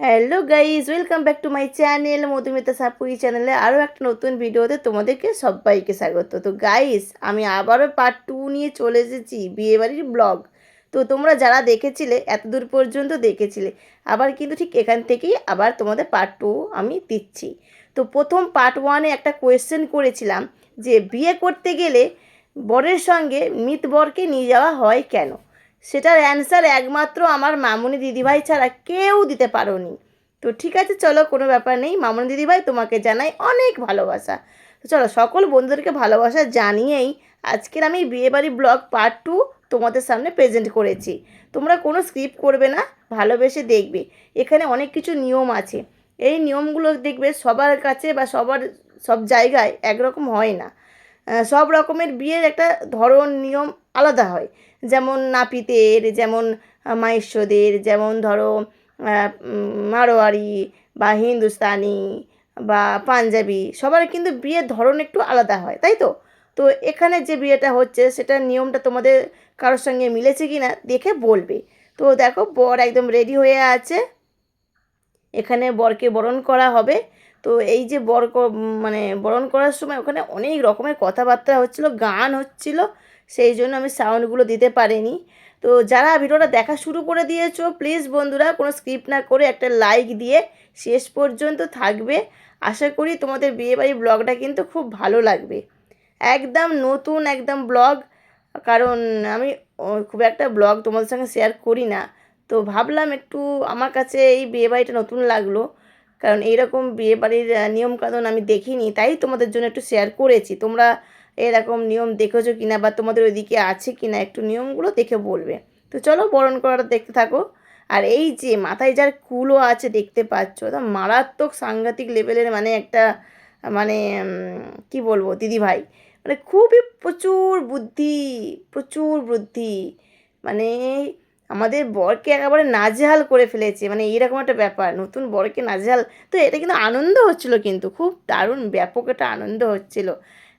Hello guys, welcome back to my channel Madhumita Sapui চ্যানেলে আরও একটা নতুন ভিডিওতে তোমাদেরকে সবাইকে স্বাগত। তো গাইজ, আমি আবারও পার্ট 2 নিয়ে চলে এসেছি, বিয়েবাড়ির ব্লগ। তো তোমরা যারা দেখেছিলে, এতদূর পর্যন্ত দেখেছিলে, আবার কিন্তু ঠিক এখান থেকেই আবার তোমাদের পার্ট 2 আমি দিচ্ছি। তো প্রথম পার্ট 1-এ একটা কোয়েশ্চেন করেছিলাম যে বিয়ে করতে গেলে বরের সঙ্গে মৃত বরকে নিয়ে যাওয়া হয় কেন। সেটার অ্যান্সার একমাত্র আমার মামুনি দিদিভাই ছাড়া কেউ দিতে পারোনি। তো ঠিক আছে, চলো, কোনো ব্যাপার নেই। মামুনি দিদিভাই, তোমাকে জানাই অনেক ভালোবাসা। তো চলো, সকল বন্ধুদেরকে ভালোবাসা জানিয়েই আজকের আমি বিয়েবাড়ি ব্লগ পার্ট 2 তোমাদের সামনে প্রেজেন্ট করেছি। তোমরা কোনো স্কিপ করবে না, ভালোবেসে দেখবে। এখানে অনেক কিছু নিয়ম আছে। এই নিয়মগুলো দেখবে সবার কাছে বা সব জায়গায় একরকম হয় না। সব রকমের বিয়ের একটা ধরন নিয়ম আলাদা হয়। যেমন নাপিতের, যেমন মাহেশ্বদের, যেমন ধরো মারোয়ারি বা হিন্দুস্তানি বা পাঞ্জাবি, সবার কিন্তু বিয়ের ধরন একটু আলাদা হয়, তাই তো? তো এখানে যে বিয়েটা হচ্ছে সেটার নিয়মটা তোমাদের কারোর সঙ্গে মিলেছে কি না দেখে বলবে। তো দেখো, বর একদম রেডি হয়ে আছে, এখানে বরকে বরণ করা হবে। তো এই যে মানে বরণ করার সময় ওখানে অনেক রকমের কথাবার্তা হচ্ছিল, গান হচ্ছিল, সেই জন্য আমি সাউন্ডগুলো দিতে পারিনি। তো যারা ভিডিওটা দেখা শুরু করে দিয়েছো, প্লিজ বন্ধুরা কোনো স্কিপ না করে একটা লাইক দিয়ে শেষ পর্যন্ত থাকবে। আশা করি তোমাদের বিয়েবাড়ির ব্লগটা কিন্তু খুব ভালো লাগবে। একদম নতুন একদম ব্লগ, কারণ আমি খুব একটা ব্লগ তোমাদের সঙ্গে শেয়ার করি না। তো ভাবলাম একটু, আমার কাছে এই বিয়েবাড়িটা নতুন লাগলো, কারণ এইরকম বিয়েবাড়ির নিয়মকানুন আমি দেখিনি, তাই তোমাদের জন্য একটু শেয়ার করেছি। তোমরা এরকম নিয়ম দেখেছো কিনা বা তোমাদের ওইদিকে আছে কিনা একটু নিয়মগুলো দেখে বলবে। তো চলো, বরণ করাটা দেখতে থাকো। আর এই যে মাথায় যার কুলো আছে দেখতে পাচ্ছ, তা মারাত্মক সাংঘাতিক লেভেলের, মানে একটা, মানে কি বলবো দিদিভাই, মানে খুবই প্রচুর বুদ্ধি, প্রচুর বুদ্ধি। মানে আমাদের বরকে একেবারে নাজেহাল করে ফেলেছে, মানে এইরকম একটা ব্যাপার, নতুন বরকে নাজেহাল। তো এটা কিন্তু আনন্দ হচ্ছিল, কিন্তু খুব দারুণ ব্যাপক একটা আনন্দ হচ্ছিল।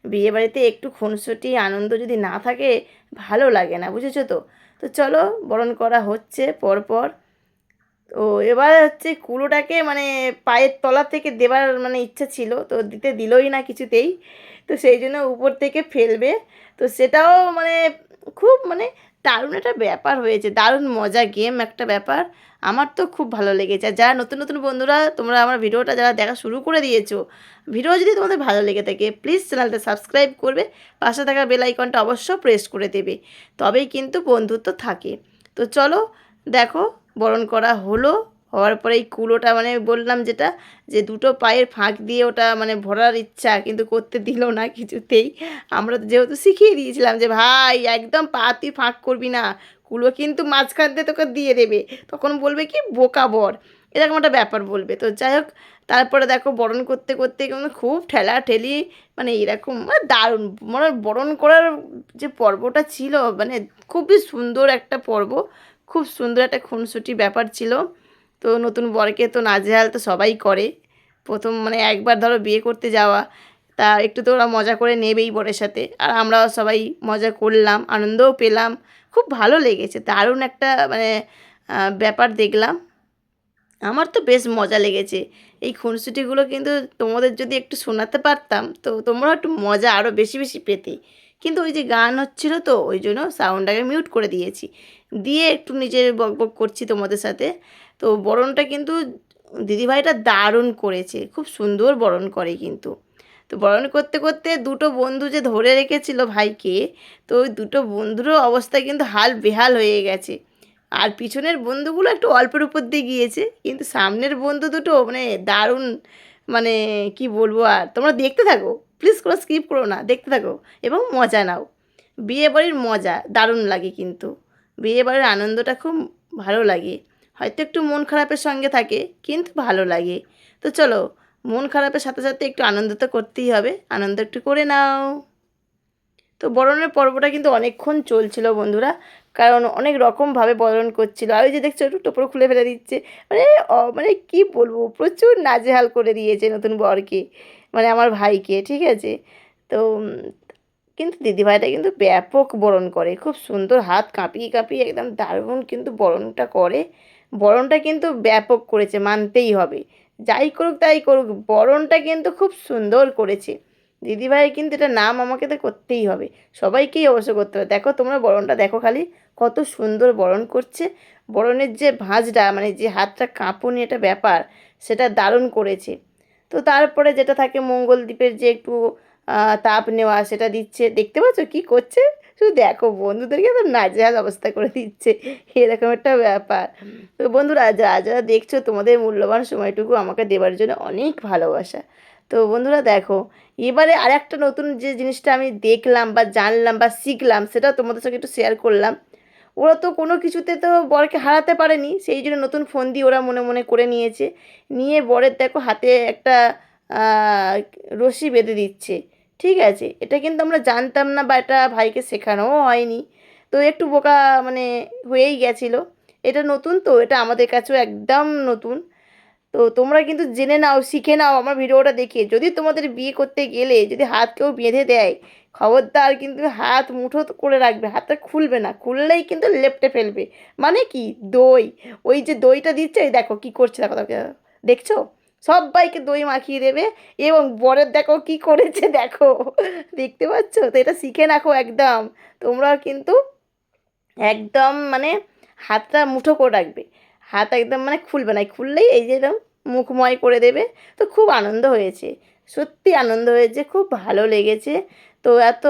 বিয়েবাড়িতে একটু খুনসুটি আনন্দ যদি না থাকে ভালো লাগে না, বুঝেছো তো? তো চলো, বরণ করা হচ্ছে পরপর। তো এবার হচ্ছে কুলোটাকে মানে পায়ের তলা থেকে দেবার মানে ইচ্ছা ছিল, তো দিতে দিলই না কিছুতেই। তো সেই জন্য উপর থেকে ফেলবে। তো সেটাও মানে খুব মানে দারুণ একটা ব্যাপার হয়েছে, দারুণ মজা গেম একটা ব্যাপার। আমার তো খুব ভালো লেগেছে। আর যারা নতুন নতুন বন্ধুরা, তোমরা আমার ভিডিওটা যারা দেখা শুরু করে দিয়েছো, ভিডিও যদি তোমাদের ভালো লেগে থাকে প্লিজ চ্যানেলটা সাবস্ক্রাইব করবে, পাশে থাকা বেল আইকনটা অবশ্য প্রেস করে দেবে, তবেই কিন্তু বন্ধুত্ব থাকে। তো চলো, দেখো, বরণ করা হলো। হওয়ার পরে এই কুলোটা মানে বললাম যেটা, যে দুটো পায়ের ফাঁক দিয়ে ওটা মানে ভরার ইচ্ছা, কিন্তু করতে দিল না কিছুতেই। আমরা তো যেহেতু শিখিয়ে দিয়েছিলাম যে ভাই একদম পা তুই ফাঁক করবি না, কুলো কিন্তু মাঝখান দিয়ে তোকে দিয়ে দেবে, তখন বলবে কি বোকা বর, এরকম একটা ব্যাপার বলবে। তো যাই হোক, তারপরে দেখো বরণ করতে করতে কিন্তু খুব ঠেলা ঠেলি, মানে এরকম মানে দারুণ, মানে বরণ করার যে পর্বটা ছিল মানে খুবই সুন্দর একটা পর্ব, খুব সুন্দর একটা খুনসুটি ব্যাপার ছিল। তো নতুন বরকে তো নাজেহাল তো সবাই করে, প্রথম মানে একবার ধরো বিয়ে করতে যাওয়া, তা একটু তো ওরা মজা করে নেবেই বরের সাথে, আর আমরাও সবাই মজা করলাম, আনন্দও পেলাম, খুব ভালো লেগেছে, দারুণ একটা মানে ব্যাপার দেখলাম। আমার তো বেশ মজা লেগেছে। এই খুনসুটিগুলো কিন্তু তোমাদের যদি একটু শোনাতে পারতাম তো তোমরা একটু মজা আরও বেশি বেশি পেতে। কিন্তু ওই যে গান হচ্ছিল তো ওই জন্য সাউন্ডটাকে মিউট করে দিয়েছি, দিয়ে একটু নিজের বকবক করছি তোমাদের সাথে। তো বরণটা কিন্তু দিদিভাইটা দারুণ করেছে, খুব সুন্দর বরণ করে কিন্তু। তো বরণ করতে করতে দুটো বন্ধু যে ধরে রেখেছিল ভাইকে, তো ওই দুটো বন্ধুরও অবস্থা কিন্তু হাল বেহাল হয়ে গেছে। আর পিছনের বন্ধুগুলো একটু অল্পের উপর দিয়ে গিয়েছে, কিন্তু সামনের বন্ধু দুটো মানে দারুণ, মানে কি বলবো, আর তোমরা দেখতে থাকো, প্লিজ কোনো স্কিপ করো না, দেখতে থাকো এবং মজা নাও। বিয়েবাড়ির মজা দারুণ লাগে, কিন্তু বিয়েবাড়ির আনন্দটা খুব ভালো লাগে। হয়তো একটু মন খারাপের সঙ্গে থাকে, কিন্তু ভালো লাগে। তো চলো, মন খারাপের সাথে সাথে একটু আনন্দ তো করতেই হবে, আনন্দ একটু করে নাও। তো বরণের পর্বটা কিন্তু অনেকক্ষণ চলছিল বন্ধুরা, কারণ অনেক রকমভাবে বরণ করছিল। আর ওই যে দেখছো একটু টোপর খুলে ফেলে দিচ্ছে, মানে মানে কি বলবো, প্রচুর নাজেহাল করে দিয়েছে নতুন বরকে, মানে আমার ভাইকে, ঠিক আছে? তো কিন্তু দিদিভাইটা কিন্তু ব্যাপক বরণ করে, খুব সুন্দর, হাত কাঁপিয়ে কাঁপিয়ে একদম দারুণ কিন্তু বরণটা করে, বরণটা কিন্তু ব্যাপক করেছে, মানতেই হবে। যাই করুক তাই করুক, বরণটা কিন্তু খুব সুন্দর করেছে দিদিভাই, কিন্তু এটা নাম আমাকে তো করতেই হবে, সবাইকেই অবশ্য করতে হবে। দেখো তোমরা বরণটা দেখো খালি, কত সুন্দর বরণ করছে। বরণের যে ভাঁজটা, মানে যে হাতটা কাঁপুনি একটা ব্যাপার, সেটা দারুণ করেছে। তো তারপরে যেটা থাকে মঙ্গলদ্বীপের যে একটু তাপ নেওয়া, সেটা দিচ্ছে। দেখতে পাচ্ছ কি করছে, শুধু দেখো, বন্ধুদেরকে তো নাজেহাল অবস্থা করে দিচ্ছে, এরকম একটা ব্যাপার। তো বন্ধুরা, যারা যারা দেখছো, তোমাদের মূল্যবান সময়টুকু আমাকে দেওয়ার জন্য অনেক ভালোবাসা। তো বন্ধুরা দেখো, এবারে আরেকটা নতুন যে জিনিসটা আমি দেখলাম বা জানলাম বা শিখলাম, সেটা তোমাদের সঙ্গে একটু শেয়ার করলাম। ওরা তো কোনো কিছুতে তো বরকে হারাতে পারেনি, সেই জন্য নতুন ফন্দি ওরা মনে মনে করে নিয়েছে। নিয়ে বরের দেখো হাতে একটা রশি বেঁধে দিচ্ছে। ঠিক আছে, এটা কিন্তু আমরা জানতাম না, বা এটা ভাইকে শেখানোও হয়নি। তো একটু বোকা মানে হয়েই গেছিলো। এটা নতুন, তো এটা আমাদের কাছেও একদম নতুন। তো তোমরা কিন্তু জেনে নাও, শিখে নাও আমার ভিডিওটা দেখে। যদি তোমাদের বিয়ে করতে গেলে যদি হাত কেউ বেঁধে দেয়, খবরদার কিন্তু হাত মুঠো করে রাখবে, হাতটা খুলবে না, খুললেই কিন্তু লেপটে ফেলবে। মানে কি, দই, ওই যে দইটা দিচ্ছে, এই দেখো কি করছে, দেখো দেখো, দেখছো, সবাইকে দই মাখিয়ে দেবে। এবং বরের দেখো কি করেছে, দেখো, দেখতে পাচ্ছ? তো এটা শিখে রাখো একদম। তোমরা কিন্তু একদম মানে হাতটা মুঠো করে রাখবে, হাত একদম মানে খুলবে না, খুললেই এই যে এরকম মুখময় করে দেবে। তো খুব আনন্দ হয়েছে, সত্যি আনন্দ হয়েছে, খুব ভালো লেগেছে। তো এত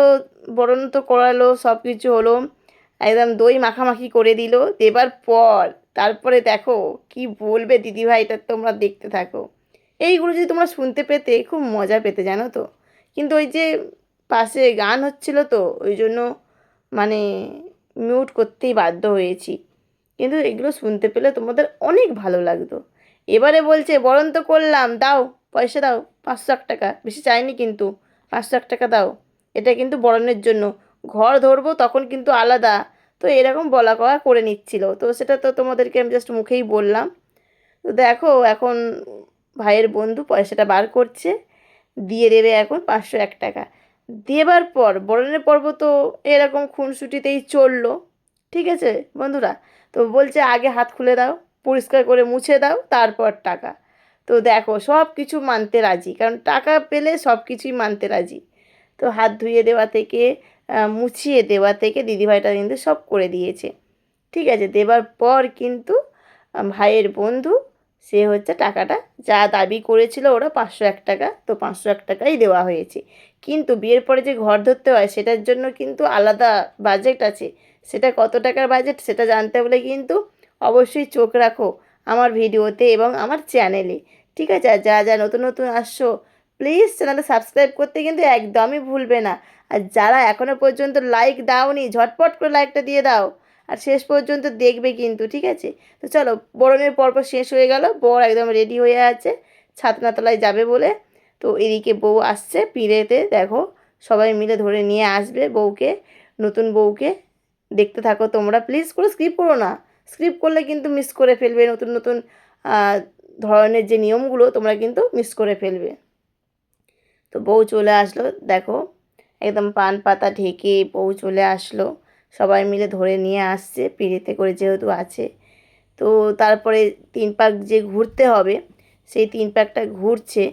বরণ তো করালো, সব কিছু হলো, একদম দই মাখামাখি করে দিল দেবার পর। তারপরে দেখো কি বলবে দিদিভাই, এটা তোমরা দেখতে থাকো। এইগুলো যদি তোমরা শুনতে পেতে খুব মজা পেতে, জানো তো। কিন্তু ওই যে পাশে গান হচ্ছিল, তো ওই জন্য মানে মিউট করতেই বাধ্য হয়েছি। কিন্তু এগুলো শুনতে পেলে তোমাদের অনেক ভালো লাগতো। এবারে বলছে বরণ তো করলাম, দাও পয়সা দাও, 500 টাকা, বেশি চাইনি কিন্তু, 500 টাকা দাও। এটা কিন্তু বরণের জন্য, ঘর ধরবো তখন কিন্তু আলাদা। তো এরকম বলা কওয়া করে নিচ্ছিল, তো সেটা তো তোমাদেরকে আমি জাস্ট মুখেই বললাম। তো দেখো এখন ভাইয়ের বন্ধু পয়সাটা বার করছে, দিয়ে দেবে এখন 501 টাকা। দেবার পর বরণের পর্ব তো এরকম খুনসুটিতেই চললো। ঠিক আছে বন্ধুরা, তো বলছে আগে হাত খুলে দাও, পরিষ্কার করে মুছে দাও, তারপর টাকা। তো দেখো সব কিছু মানতে রাজি, কারণ টাকা পেলে সব কিছুই মানতে রাজি। তো হাত ধুয়ে দেওয়া থেকে মুছিয়ে দেওয়া থেকে দিদিভাইটা কিন্তু সব করে দিয়েছে। ঠিক আছে, দেবার পর কিন্তু ভাইয়ের বন্ধু, সে হচ্ছে টাকাটা যা দাবি করেছিল ওরা, 501 টাকা, তো 501 টাকাই দেওয়া হয়েছে। কিন্তু বিয়ের পরে যে ঘর ধরতে হয়, সেটার জন্য কিন্তু আলাদা বাজেট আছে। সেটা কত টাকার বাজেট, সেটা জানতে হলে কিন্তু অবশ্যই চোখ রাখো আমার ভিডিওতে এবং আমার চ্যানেলে। ঠিক আছে, আর যা যা নতুন নতুন আসছো, প্লিজ চ্যানেলটা সাবস্ক্রাইব করতে কিন্তু একদমই ভুলবে না। আর যারা এখনও পর্যন্ত লাইক দাওনি, ঝটপট করে লাইকটা দিয়ে দাও, আর শেষ পর্যন্ত দেখবে কিন্তু। ঠিক আছে, তো চলো, বরণের পর্ব শেষ হয়ে গেল, বর একদম রেডি হয়ে আছে ছাতনাতলায় যাবে বলে। তো এদিকে বউ আসছে পিঁড়েতে, দেখো সবাই মিলে ধরে নিয়ে আসবে বউকে, নতুন বউকে। দেখতে থাকো তোমরা, প্লিজ করে স্কিপ করো না, স্কিপ করলে কিন্তু মিস করে ফেলবে নতুন নতুন ধরনের যে নিয়মগুলো, তোমরা কিন্তু মিস করে ফেলবে। তো বউ চলে আসলো, দেখো একদম পান পাতা ঢেকে বউ চলে আসলো, সবাই মিলে ধরে নিয়ে আসছে পিঁড়িতে করে যেহেতু আছে। তো তারপরে 3 পাক যে ঘুরতে হবে, সেই 3 পাকটা ঘুরছে।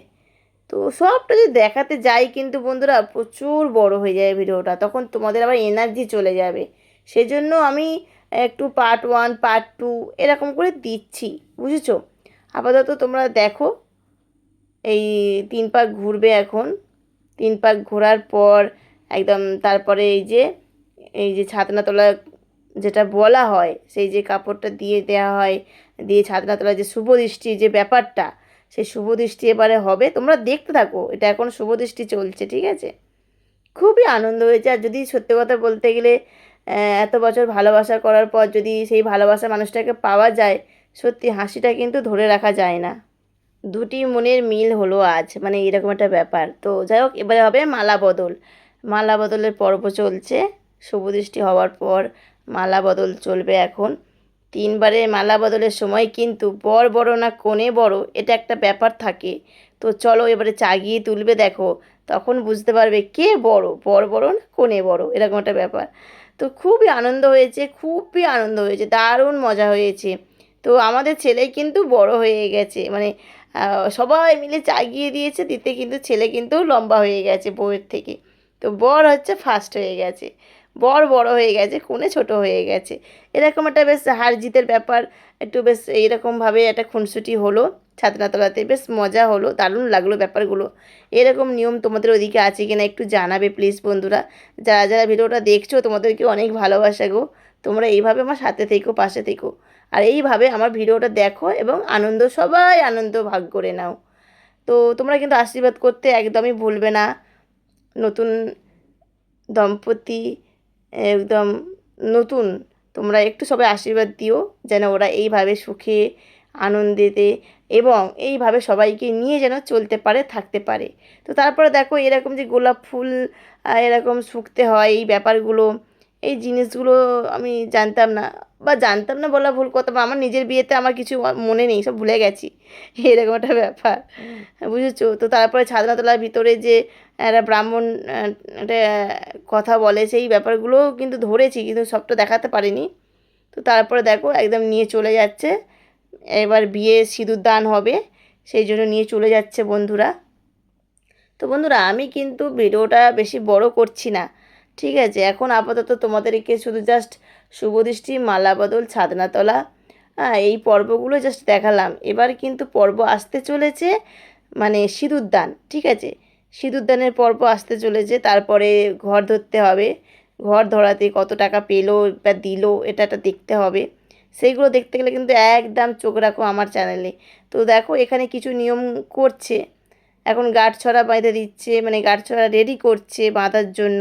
তো সবটা যদি দেখাতে যাই কিন্তু বন্ধুরা প্রচুর বড় হয়ে যায় ভিডিওটা, তখন তোমাদের আবার এনার্জি চলে যাবে। সেজন্য আমি একটু পার্ট 1 পার্ট 2 এরকম করে দিচ্ছি, বুঝেছো। আপাতত তোমরা দেখো, এই 3 পাক ঘুরবে এখন। 3 পাক ঘোরার পর একদম তারপরে এই যে ছাতনাতলা যেটা বলা হয়, সেই যে কাপড়টা দিয়ে দেওয়া হয়, দিয়ে ছাতনাতলা যে শুভ দৃষ্টি যে ব্যাপারটা, সেই শুভ দৃষ্টি এবারে হবে। তোমরা দেখতে থাকো, এটা এখন শুভ দৃষ্টি চলছে। ঠিক আছে, খুবই আনন্দ হয়েছে। আর যদি সত্যি কথা বলতে গেলে, এত বছর ভালোবাসা করার পর যদি সেই ভালোবাসার মানুষটাকে পাওয়া যায়, সত্যি হাসিটা কিন্তু ধরে রাখা যায় না। দুটি মনের মিল হলো আজ, মানে এরকম একটা ব্যাপার। তো যাই হোক, এবারে হবে মালা বদল। মালা বদলের পর্ব চলছে, শুভদৃষ্টি হওয়ার পর মালা বদল চলবে এখন। 3বারে মালা বদলের সময় কিন্তু বর বড় না কনে বড়, এটা একটা ব্যাপার থাকে। তো চলো এবারে চাগিয়ে তুলবে, দেখো তখন বুঝতে পারবে কে বড়, বর বড় না কনে বড়, এরকম একটা ব্যাপার। তো খুবই আনন্দ হয়েছে, খুবই আনন্দ হয়েছে, দারুণ মজা হয়েছে। তো আমাদের ছেলে কিন্তু বড় হয়ে গেছে, মানে সবাই মিলে চাগিয়ে দিয়েছে দিতে, কিন্তু ছেলে কিন্তু লম্বা হয়ে গেছে বউয়ের থেকে। তো বর হচ্ছে ফার্স্ট হয়ে গেছে, বর বড় হয়ে গেছে, কনে ছোট হয়ে গেছে। এরকম একটা বেশ হার জিতের ব্যাপার, একটু বেশ এইরকমভাবে একটা খুনসুটি হলো ছাদনাতলাতে, বেশ মজা হলো, দারুণ লাগলো ব্যাপারগুলো। এরকম নিয়ম তোমাদের ওদিকে আছে কিনা একটু জানাবে প্লিজ বন্ধুরা। যারা যারা ভিডিওটা দেখছো তোমাদেরকে অনেক ভালোবাসা গো। তোমরা এইভাবে আমার সাথে থেকো, পাশে থেকো, আর এইভাবে আমার ভিডিওটা দেখো এবং আনন্দ, সবাই আনন্দ ভাগ করে নাও। তো তোমরা কিন্তু আশীর্বাদ করতে একদমই ভুলবে না। নতুন দম্পতি, একদম নতুন, তোমরা একটু সবাই আশীর্বাদ দিও যেন ওরা এইভাবে সুখে আনন্দেতে এবং এইভাবে সবাইকে নিয়ে যেন চলতে পারে, থাকতে পারে। তো তারপরে দেখো এরকম যে গোলাপ ফুল এরকম শুকতে হয়, এই ব্যাপারগুলো, এই জিনিসগুলো আমি জানতাম না, বা জানতাম না বলা ভুল কথা, বা আমার নিজের বিয়েতে আমার কিছু মনে নেই, সব ভুলে গেছি, এরকম একটা ব্যাপার, বুঝেছো? তো তারপরে ছাদনাতলার ভিতরে যে একটা ব্রাহ্মণ একটা কথা বলে, সেই ব্যাপারগুলোও কিন্তু ধরেছি, কিন্তু সবটা দেখাতে পারিনি। তো তারপরে দেখো একদম নিয়ে চলে যাচ্ছে, এবার বিয়ে সিঁদুর দান হবে, সেই জন্য নিয়ে চলে যাচ্ছে বন্ধুরা। তো বন্ধুরা আমি কিন্তু ভিডিওটা বেশি বড় করছি না, ঠিক আছে? এখন আপাতত তোমাদেরকে শুধু জাস্ট শুভদৃষ্টি, মালা বদল, ছাদনাতলা, এই পর্বগুলো জাস্ট দেখালাম। এবার কিন্তু পর্ব আসতে চলেছে, মানে সিঁদুরদান, ঠিক আছে? সিঁদুরদানের পর্ব আসতে চলেছে, তারপরে ঘর ধরতে হবে, ঘর ধরাতে কত টাকা পেলো বা দিল এটা একটা দেখতে হবে। সেইগুলো দেখতে গেলে কিন্তু একদম চোখ রাখো আমার চ্যানেলে। তো দেখো এখানে কিছু নিয়ম করছে, এখন গাঁটছড়া বেঁধে দিচ্ছে, মানে গাঁটছড়া রেডি করছে বাঁধার জন্য।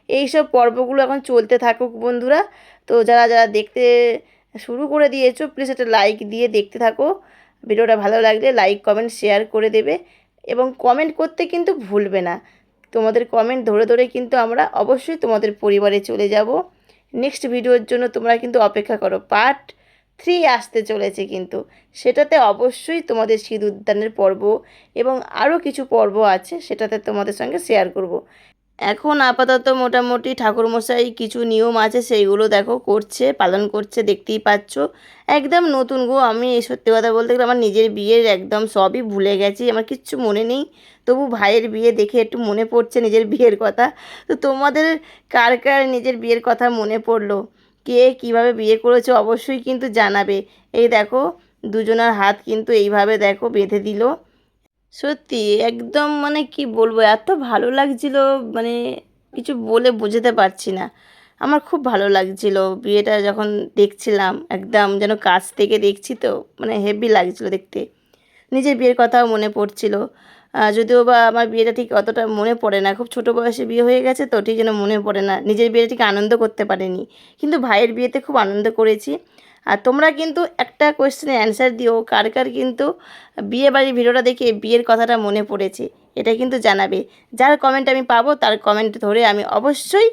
এই সব পর্বগুলো এখন চলতে থাকুক বন্ধুরা। তো যারা যারা দেখতে শুরু করে দিয়েছো প্লিজ একটা লাইক দিয়ে দেখতে থাকো। ভিডিওটা ভালো লাগলে লাইক কমেন্ট শেয়ার করে দেবে এবং কমেন্ট করতে কিন্তু ভুলবে না। তোমাদের কমেন্ট ধরে ধরে কিন্তু আমরা অবশ্যই তোমাদের পরিবারে চলে যাব। নেক্সট ভিডিওর জন্য তোমরা কিন্তু অপেক্ষা করো, পার্ট 3 আসতে চলেছে কিন্তু, সেটাতে অবশ্যই তোমাদের সিঁদুরদানের পর্ব এবং আরও কিছু পর্ব আছে, সেটাতে তোমাদের সঙ্গে শেয়ার করব। এখন আপাতত মোটামুটি ঠাকুরমশাই কিছু নিয়ম আছে সেইগুলো দেখো করছে, পালন করছে, দেখতেই পাচ্ছ। একদম নতুন গো, আমি এই সত্যি কথা বলতে গেলে আমার নিজের বিয়ের একদম সবই ভুলে গেছি, আমার কিচ্ছু মনে নেই। তবু ভাইয়ের বিয়ে দেখে একটু মনে পড়ছে নিজের বিয়ের কথা। তো তোমাদের কার কার নিজের বিয়ের কথা মনে পড়লো, কে কীভাবে বিয়ে করেছো অবশ্যই কিন্তু জানাবে। এই দেখো দুজনের হাত কিন্তু এইভাবে দেখো বেঁধে দিল। সত্যি একদম, মানে কি বলবো, এত ভালো লাগছিল, মানে কিছু বলে বোঝাতে পারছি না। আমার খুব ভালো লাগছিল বিয়েটা যখন দেখছিলাম, একদম যেন কাছ থেকে দেখছি, তো মানে হেভি লাগছিল দেখতে। নিজের বিয়ের কথাও মনে পড়ছিল, যদিও বা আমার বিয়েটা ঠিক অতটা মনে পড়ে না, খুব ছোটো বয়সে বিয়ে হয়ে গেছে তো ঠিক যেন মনে পড়ে না, নিজের বিয়েটা ঠিক আনন্দ করতে পারিনি, কিন্তু ভাইয়ের বিয়েতে খুব আনন্দ করেছি। আর তোমরা কিন্তু একটা কোয়েশ্চেনের অ্যান্সার দিও, কার কার কিন্তু বিয়ে বাড়ির ভিডিওটা দেখে বিয়ের কথাটা মনে পড়েছে, এটা কিন্তু জানাবে। যার কমেন্ট আমি পাবো তার কমেন্ট ধরে আমি অবশ্যই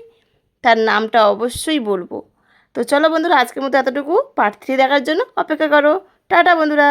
তার নামটা অবশ্যই বলবো। তো চলো বন্ধুরা আজকের মতো এতটুকু, পার্ট 3 দেখার জন্য অপেক্ষা করো। টাটা বন্ধুরা।